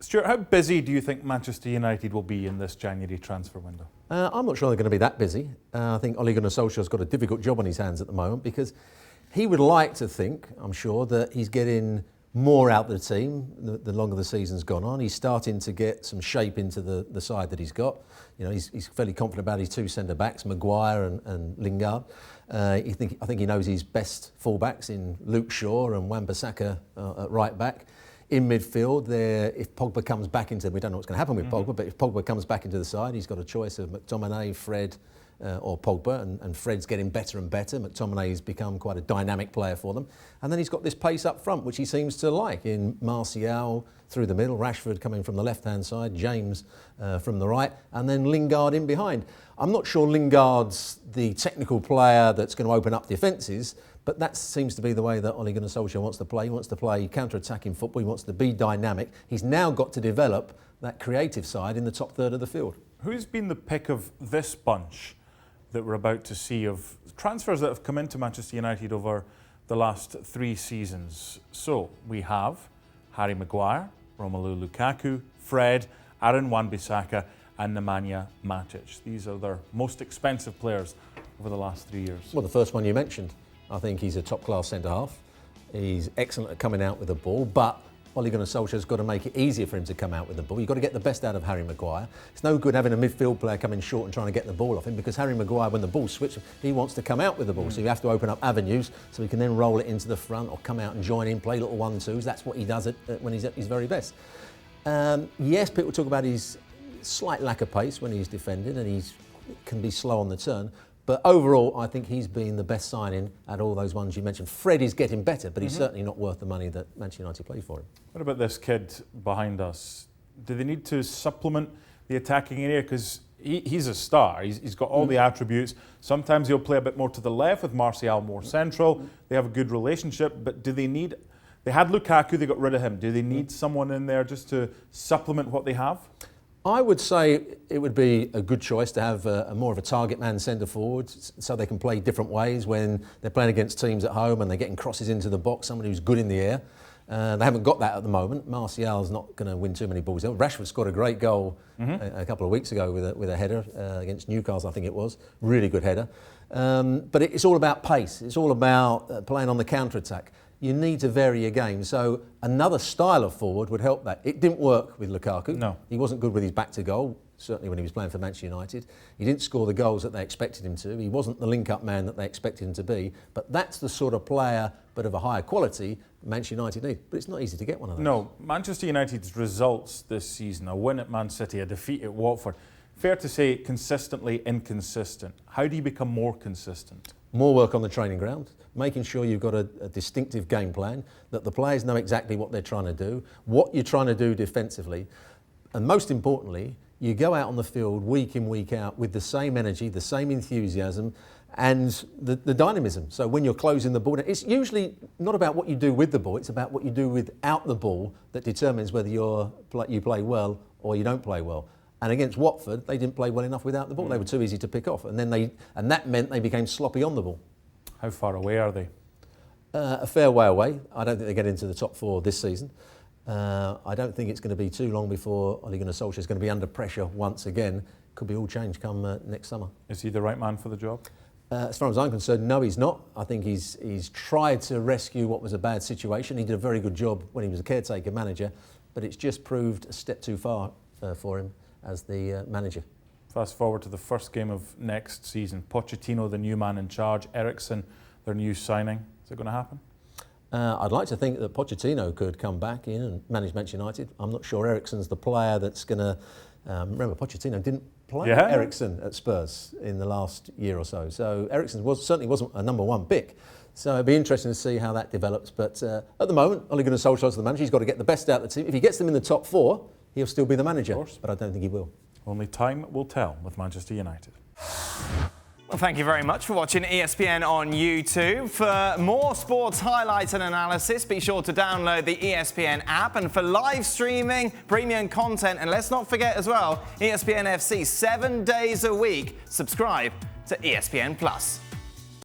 Stewart, how busy do you think Manchester United will be in this January transfer window? I'm not sure they're going to be that busy. I think Ole Gunnar Solskjaer's got a difficult job on his hands at the moment because he would like to think, I'm sure, that he's getting more out of the team the longer the season's gone on. He's starting to get some shape into the side that he's got. You know, he's fairly confident about his two centre-backs, Maguire and Lingard. I think he knows his best full-backs in Luke Shaw and Wan-Bissaka at right-back. In midfield, if Pogba comes back into, we don't know what's going to happen with Pogba, but if Pogba comes back into the side, he's got a choice of McTominay, Fred, or Pogba, and Fred's getting better and better. McTominay's become quite a dynamic player for them. And then he's got this pace up front, which he seems to like, in Martial through the middle, Rashford coming from the left-hand side, James from the right, and then Lingard in behind. I'm not sure Lingard's the technical player that's going to open up defences, but that seems to be the way that Ole Gunnar Solskjaer wants to play. He wants to play counter-attacking football. He wants to be dynamic. He's now got to develop that creative side in the top third of the field. Who's been the pick of this bunch that we're about to see of transfers that have come into Manchester United over the last 3 seasons? So we have Harry Maguire, Romelu Lukaku, Fred, Aaron Wan-Bissaka and Nemanja Matic. These are their most expensive players over the last 3 years. Well, the first one you mentioned, I think he's a top-class centre-half. He's excellent at coming out with the ball, but Ole Gunnar Solskjaer's got to make it easier for him to come out with the ball. You've got to get the best out of Harry Maguire. It's no good having a midfield player coming short and trying to get the ball off him, because Harry Maguire, when the ball's switched, he wants to come out with the ball. So you have to open up avenues so he can then roll it into the front or come out and join in, play little 1-2s. That's what he does when he's at his very best. Yes, people talk about his slight lack of pace when he's defending, and he can be slow on the turn. But overall, I think he's been the best signing at all those ones you mentioned. Fred is getting better, but he's certainly not worth the money that Manchester United play for him. What about this kid behind us? Do they need to supplement the attacking area? Because he's a star. He's got all the attributes. Sometimes he'll play a bit more to the left with Martial more central. They have a good relationship, but do they need... They had Lukaku, they got rid of him. Do they need someone in there just to supplement what they have? I would say it would be a good choice to have a more of a target man centre forward, so they can play different ways when they're playing against teams at home and they're getting crosses into the box, somebody who's good in the air. They haven't got that at the moment. Martial's not going to win too many balls. Rashford scored a great goal a couple of weeks ago with a header against Newcastle, I think it was. Really good header. But it's all about pace. It's all about playing on the counter-attack. You need to vary your game. So another style of forward would help that. It didn't work with Lukaku. No. He wasn't good with his back to goal, certainly when he was playing for Manchester United. He didn't score the goals that they expected him to. He wasn't the link-up man that they expected him to be. But that's the sort of player, but of a higher quality, Manchester United need. But it's not easy to get one of those. No. Manchester United's results this season, a win at Man City, a defeat at Watford, fair to say consistently inconsistent. How do you become more consistent? More work on the training ground, making sure you've got a distinctive game plan, that the players know exactly what they're trying to do, what you're trying to do defensively, and most importantly, you go out on the field week in, week out with the same energy, the same enthusiasm, and the dynamism. So when you're closing the ball, it's usually not about what you do with the ball, it's about what you do without the ball that determines whether you play well or you don't play well. And against Watford, they didn't play well enough without the ball. They were too easy to pick off, and that meant they became sloppy on the ball. How far away are they? A fair way away. I don't think they get into the top 4 this season. I don't think it's going to be too long before Ole Gunnar Solskjaer is going to be under pressure once again. Could be all changed come next summer. Is he the right man for the job? As far as I'm concerned, no, he's not. I think he's tried to rescue what was a bad situation. He did a very good job when he was a caretaker manager, but it's just proved a step too far for him as the manager. Fast forward to the first game of next season. Pochettino, the new man in charge. Ericsson, their new signing. Is it going to happen? I'd like to think that Pochettino could come back in and manage Manchester United. I'm not sure Ericsson's the player that's going to... remember, Pochettino didn't play Ericsson at Spurs in the last year or so. So Ericsson certainly wasn't a number 1 pick. So it'd be interesting to see how that develops. But at the moment, Ole Gunnar Solskjaer's the manager. He's got to get the best out of the team. If he gets them in the top 4, he'll still be the manager. Of course. But I don't think he will. Only time will tell with Manchester United. Well, thank you very much for watching ESPN on YouTube. For more sports highlights and analysis, be sure to download the ESPN app. And for live streaming, premium content, and let's not forget as well, ESPN FC 7 days a week. Subscribe to ESPN+.